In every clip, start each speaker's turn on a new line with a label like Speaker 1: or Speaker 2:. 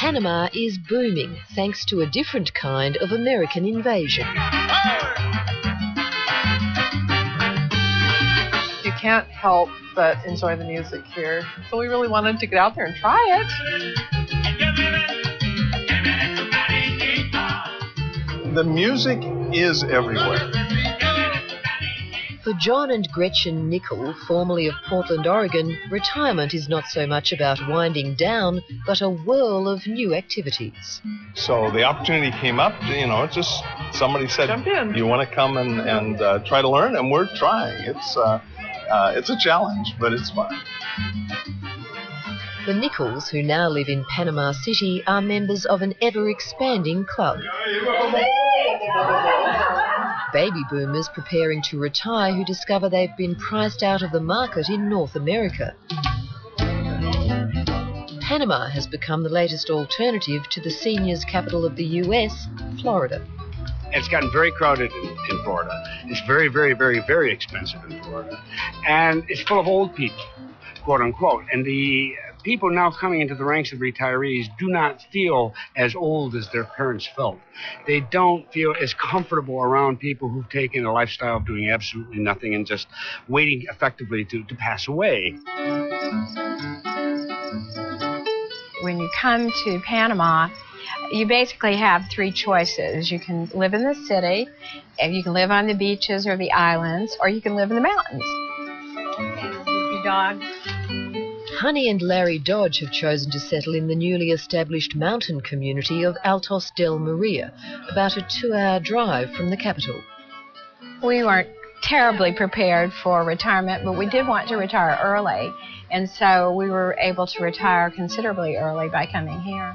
Speaker 1: Panama is booming thanks to a different kind of American invasion.
Speaker 2: You can't help but enjoy the music here. So we really wanted to get out there and try it.
Speaker 3: The music is everywhere.
Speaker 1: For John and Gretchen Nickel, formerly of Portland, Oregon, retirement is not so much about winding down, but a whirl of new activities.
Speaker 3: So the opportunity came up, just somebody said,
Speaker 2: jump in.
Speaker 3: You want to come and try to learn? And we're trying. It's a challenge, but it's fun.
Speaker 1: The Nichols, who now live in Panama City, are members of an ever-expanding club. Baby boomers preparing to retire who discover they've been priced out of the market in North America. Panama has become the latest alternative to the seniors' capital of the US, Florida.
Speaker 4: It's gotten very crowded in Florida. It's very, very, very, very expensive in Florida. And it's full of old people, quote unquote. And the people now coming into the ranks of retirees do not feel as old as their parents felt. They don't feel as comfortable around people who've taken a lifestyle of doing absolutely nothing and just waiting effectively to pass away.
Speaker 5: When you come to Panama, you basically have three choices. You can live in the city, and you can live on the beaches or the islands, or you can live in the mountains. Your dog.
Speaker 1: Honey and Larry Dodge have chosen to settle in the newly established mountain community of Altos del Maria, about a 2-hour drive from the capital.
Speaker 5: We weren't terribly prepared for retirement, but we did want to retire early, and so we were able to retire considerably early by coming here.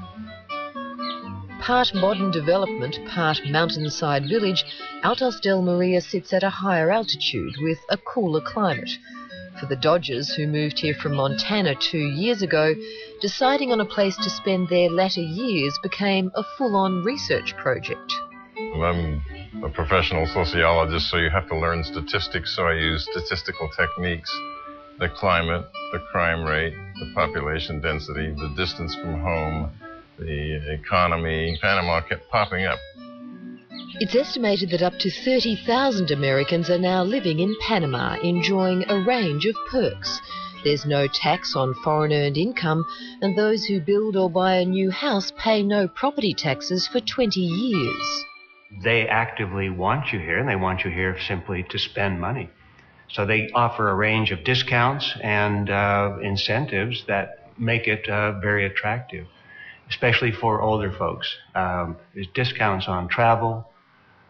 Speaker 1: Part modern development, part mountainside village, Altos del Maria sits at a higher altitude with a cooler climate. For the Dodgers, who moved here from Montana 2 years ago, deciding on a place to spend their latter years became a full-on research project.
Speaker 6: I'm a professional sociologist, so you have to learn statistics, so I use statistical techniques. The climate, the crime rate, the population density, the distance from home, the economy. Panama kept popping up.
Speaker 1: It's estimated that up to 30,000 Americans are now living in Panama, enjoying a range of perks. There's no tax on foreign-earned income, and those who build or buy a new house pay no property taxes for 20 years.
Speaker 7: They actively want you here, and they want you here simply to spend money. So they offer a range of discounts and incentives that make it very attractive, especially for older folks. There's discounts on travel,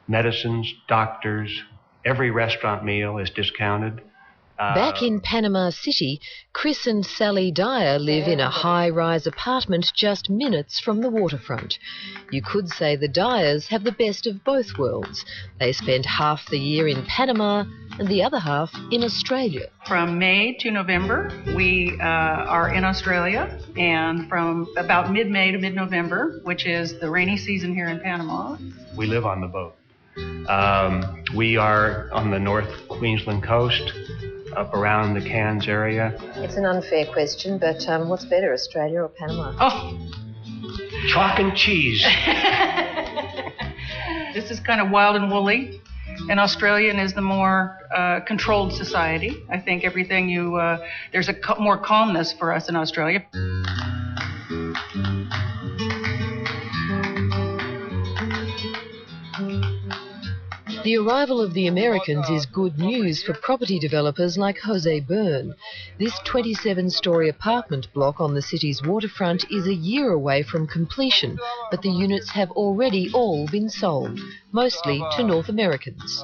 Speaker 7: medicines, doctors. Every restaurant meal is discounted.
Speaker 1: Back in Panama City, Chris and Sally Dyer live in a high-rise apartment just minutes from the waterfront. You could say the Dyers have the best of both worlds. They spend half the year in Panama and the other half in Australia.
Speaker 8: From May to November, we are in Australia, and from about mid-May to mid-November, which is the rainy season here in Panama,
Speaker 7: we live on the boat. We are on the North Queensland coast, up around the Cairns area.
Speaker 1: It's an unfair question, but what's better, Australia or Panama?
Speaker 8: Oh,
Speaker 7: chalk and cheese.
Speaker 8: This is kind of wild and woolly, and Australian is the more controlled society. I think everything there's more calmness for us in Australia.
Speaker 1: The arrival of the Americans is good news for property developers like Jose Byrne. This 27-storey apartment block on the city's waterfront is a year away from completion, but the units have already all been sold, mostly to North Americans.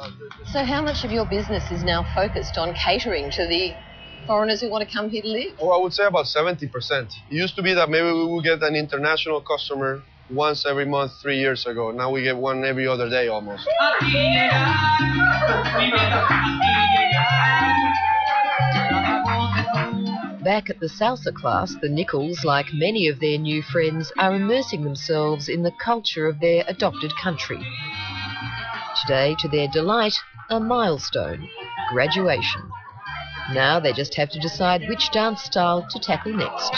Speaker 1: So how much of your business is now focused on catering to the foreigners who want to come here to live?
Speaker 9: Oh, I would say about 70%. It used to be that maybe we would get an international customer once every month 3 years ago. Now we get one every other day almost.
Speaker 1: Back at the salsa class, the Nichols, like many of their new friends, are immersing themselves in the culture of their adopted country. Today, to their delight, a milestone, graduation. Now they just have to decide which dance style to tackle next.